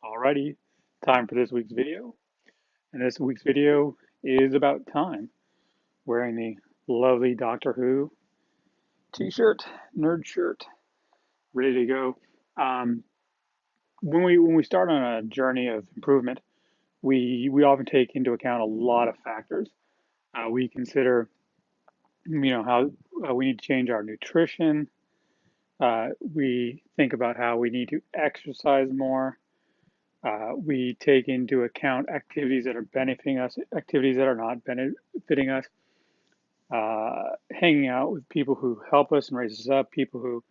Alrighty, time for this week's video. And this week's video is about time. Wearing the lovely Doctor Who t-shirt, nerd shirt, ready to go. Um, when we start on a journey of improvement, we often take into account a lot of factors. We consider, how we need to change our nutrition. We think about how we need to exercise more. We take into account activities that are benefiting us, activities that are not benefiting us, hanging out with people who help us and raise us up, people who,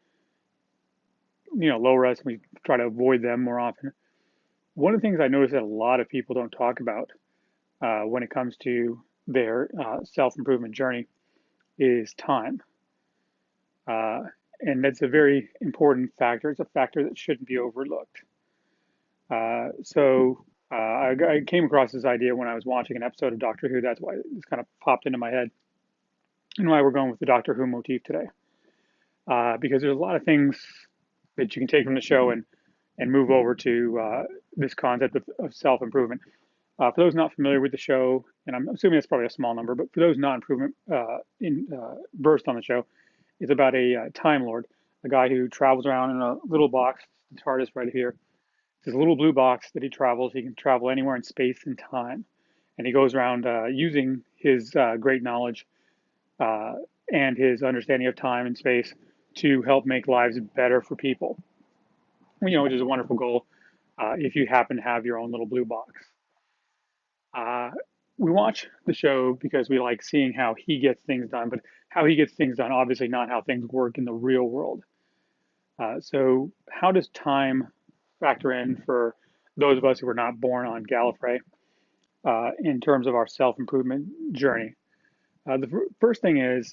lower us, and we try to avoid them more often. One of the things I notice that a lot of people don't talk about when it comes to their self-improvement journey is time. Uh, and that's a very important factor. It's a factor that shouldn't be overlooked. I came across this idea when I was watching an episode of Doctor Who. That's why this kind of popped into my head, and why we're going with the Doctor Who motif today. Because there's a lot of things that you can take from the show and move over to this concept of self improvement. For those not familiar with the show, and I'm assuming it's probably a small number, but for those not improvement versed on the show, it's about a Time Lord, a guy who travels around in a little box, the TARDIS right here. This little blue box that he travels. He can travel anywhere in space and time, and he goes around using his great knowledge uh, and his understanding of time and space to help make lives better for people. Which is a wonderful goal if you happen to have your own little blue box. Uh, we watch the show because we like seeing how he gets things done, but how he gets things done, obviously not how things work in the real world. So, how does time factor in for those of us who were not born on Gallifrey in terms of our self-improvement journey? The first thing is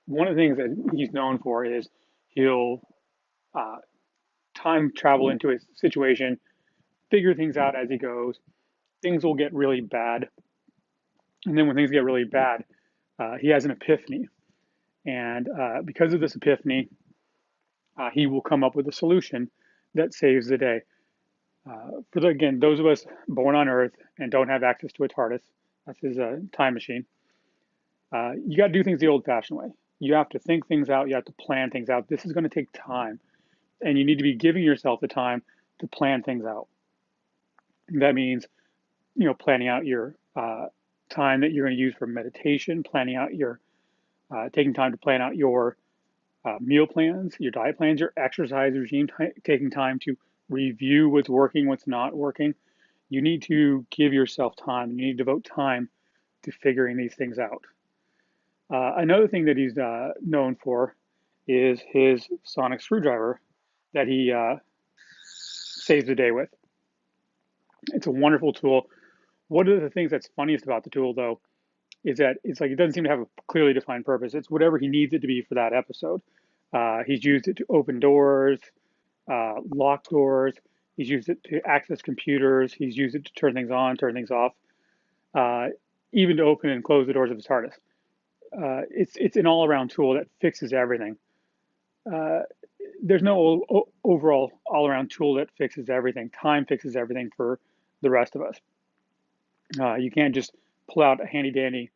one of the things that he's known for is he'll uh, time travel into a situation, figure things out as he goes. Things will get really bad, and then when things get really bad, he has an epiphany, and because of this epiphany, he will come up with a solution that saves the day. Again, those of us born on Earth and don't have access to a TARDIS, that's his time machine. You got to do things the old-fashioned way. You have to think things out. You have to plan things out. This is going to take time, and you need to be giving yourself the time to plan things out. That means, planning out your time that you're going to use for meditation, planning out your taking time to plan out your meal plans, your diet plans, your exercise regime, taking time to review what's working, what's not working. You need to give yourself time. You need to devote time to figuring these things out. Another thing that he's known for is his sonic screwdriver that he saves the day with. It's a wonderful tool. One of the things that's funniest about the tool, though, is that it's like it doesn't seem to have a clearly defined purpose. It's whatever he needs it to be for that episode. He's used it to open doors, lock doors. He's used it to access computers. He's used it to turn things on, turn things off, uh, even to open and close the doors of his TARDIS. It's an all-around tool that fixes everything. Uh, there's no overall all-around tool that fixes everything. Time fixes everything for the rest of us. You can't just pull out a handy-dandy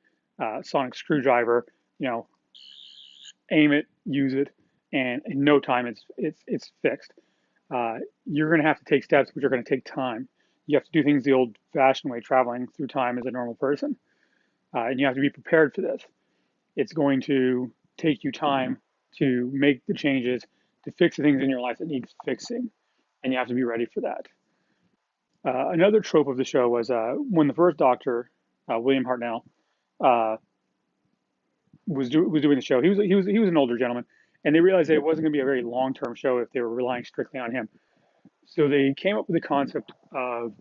sonic screwdriver, you know, aim it, use it, and in no time it's fixed. You're going to have to take steps which are going to take time. You have to do things the old-fashioned way, traveling through time as a normal person, and you have to be prepared for this. It's going to take you time to make the changes to fix the things in your life that need fixing, and you have to be ready for that. Another trope of the show was when the first Doctor, William Hartnell, uh, was doing the show. He was an older gentleman, and they realized that it wasn't going to be a very long term show if they were relying strictly on him. So they came up with the concept of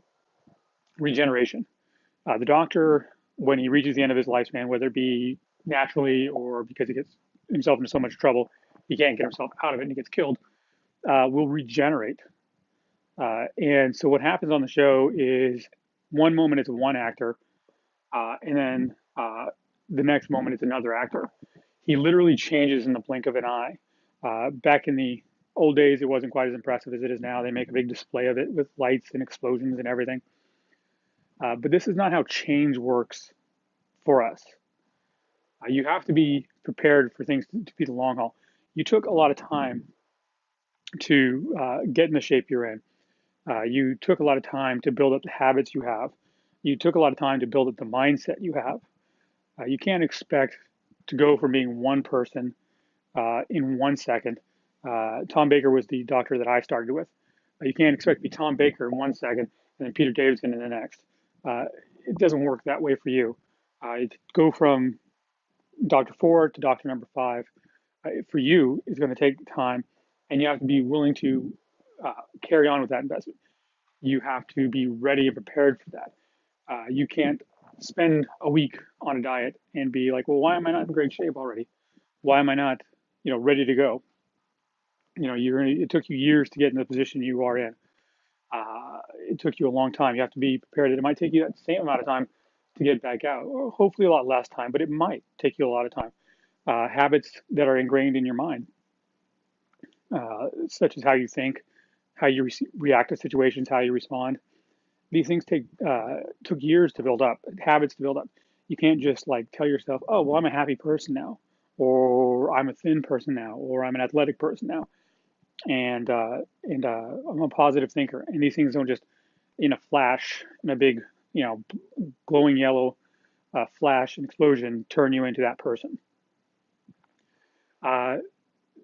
regeneration. The Doctor, when he reaches the end of his lifespan, whether it be naturally or because he gets himself into so much trouble he can't get himself out of it and he gets killed, will regenerate. And so what happens on the show is one moment it's one actor, and then the next moment it's another actor. He literally changes in the blink of an eye. Back in the Old days, it wasn't quite as impressive as it is now. They make a big display of it with lights and explosions and everything. But this is not how change works for us. You have to be prepared for things to be the long haul. You took a lot of time to get in the shape you're in. You took a lot of time to build up the habits you have. You took a lot of time to build up the mindset you have. You can't expect to go from being one person in 1 second. Tom Baker was the doctor that I started with. You can't expect to be Tom Baker in 1 second and then Peter Davidson in the next. Uh, it doesn't work that way for you. Go from Doctor 4 to Doctor number 5. For you, is going to take time, and you have to be willing to carry on with that investment. You have to be ready and prepared for that. You can't spend a week on a diet and be like, well, why am I not in great shape already? Why am I not, ready to go? It took you years to get in the position you are in. It took you a long time. You have to be prepared that it might take you that same amount of time to get back out, or hopefully a lot less time, but it might take you a lot of time. Habits that are ingrained in your mind, such as how you think, how you react to situations, how you respond. These things took years to build up, habits to build up. You can't just like tell yourself, "Oh, well, I'm a happy person now," or "I'm a thin person now," or "I'm an athletic person now," and I'm a positive thinker. And these things don't just in a flash, in a big, glowing yellow flash and explosion, turn you into that person. Uh,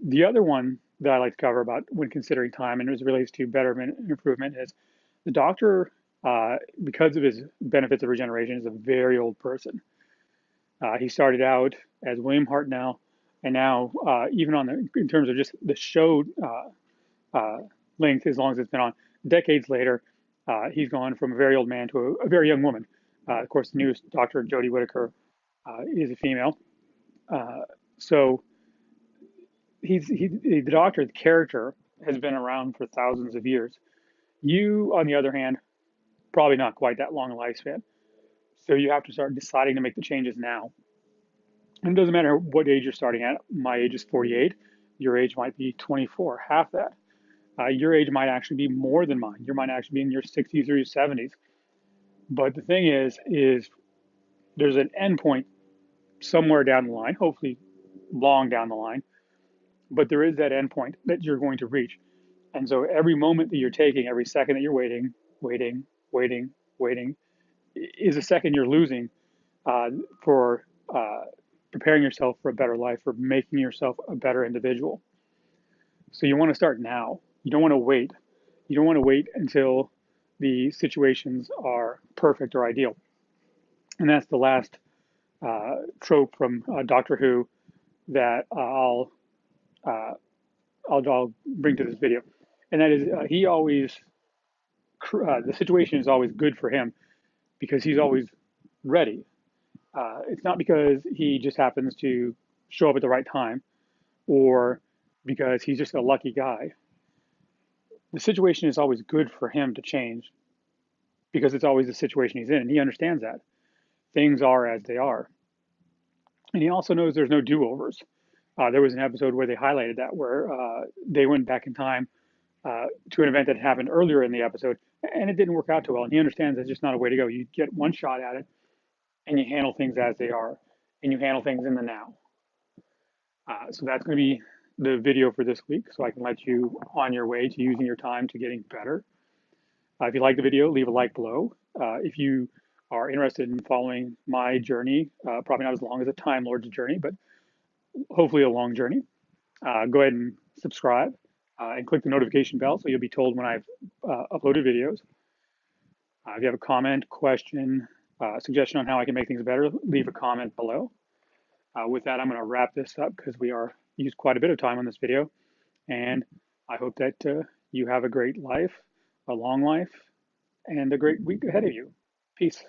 the other one that I like to cover about when considering time and as it relates to betterment and improvement is the doctor, because of his benefits of regeneration, is a very old person. He started out as William Hartnell, and now even in terms of just the show uh, length, as long as it's been on, decades later, he's gone from a very old man to a very young woman. Of course, the newest Dr. Jodie Whittaker is a female. Uh, so the doctor, the character, has been around for thousands of years. You, on the other hand, probably not quite that long a lifespan. So you have to start deciding to make the changes now. And it doesn't matter what age you're starting at. My age is 48. Your age might be 24, half that. Your age might actually be more than mine. You might actually be in your 60s or your 70s. But the thing is there's an end point somewhere down the line, hopefully long down the line, but there is that end point that you're going to reach. And so every moment that you're taking, every second that you're waiting, is a second you're losing uh, for preparing yourself for a better life, for making yourself a better individual. So you want to start now. You don't want to wait. You don't want to wait until the situations are perfect or ideal. And that's the last trope from Doctor Who that uh, I'll bring to this video, and that is he always the situation is always good for him because he's always ready. It's not because he just happens to show up at the right time or because he's just a lucky guy. The situation is always good for him to change because it's always the situation he's in, and he understands that things are as they are. And he also knows there's no do-overs. There was an episode where they highlighted that, where they went back in time to an event that happened earlier in the episode, and it didn't work out too well. And he understands that's just not a way to go. You get one shot at it, and you handle things as they are, and you handle things in the now. So that's going to be the video for this week, so I can let you on your way to using your time to getting better. If you like the video, leave a like below. If you are interested in following my journey, probably not as long as a Time Lord's journey, but hopefully a long journey, go ahead and subscribe and click the notification bell so you'll be told when I've uploaded videos. If you have a comment, question, suggestion on how I can make things better, leave a comment below. With that, I'm going to wrap this up because we are used quite a bit of time on this video. And I hope that you have a great life, a long life, and a great week ahead of you. Peace.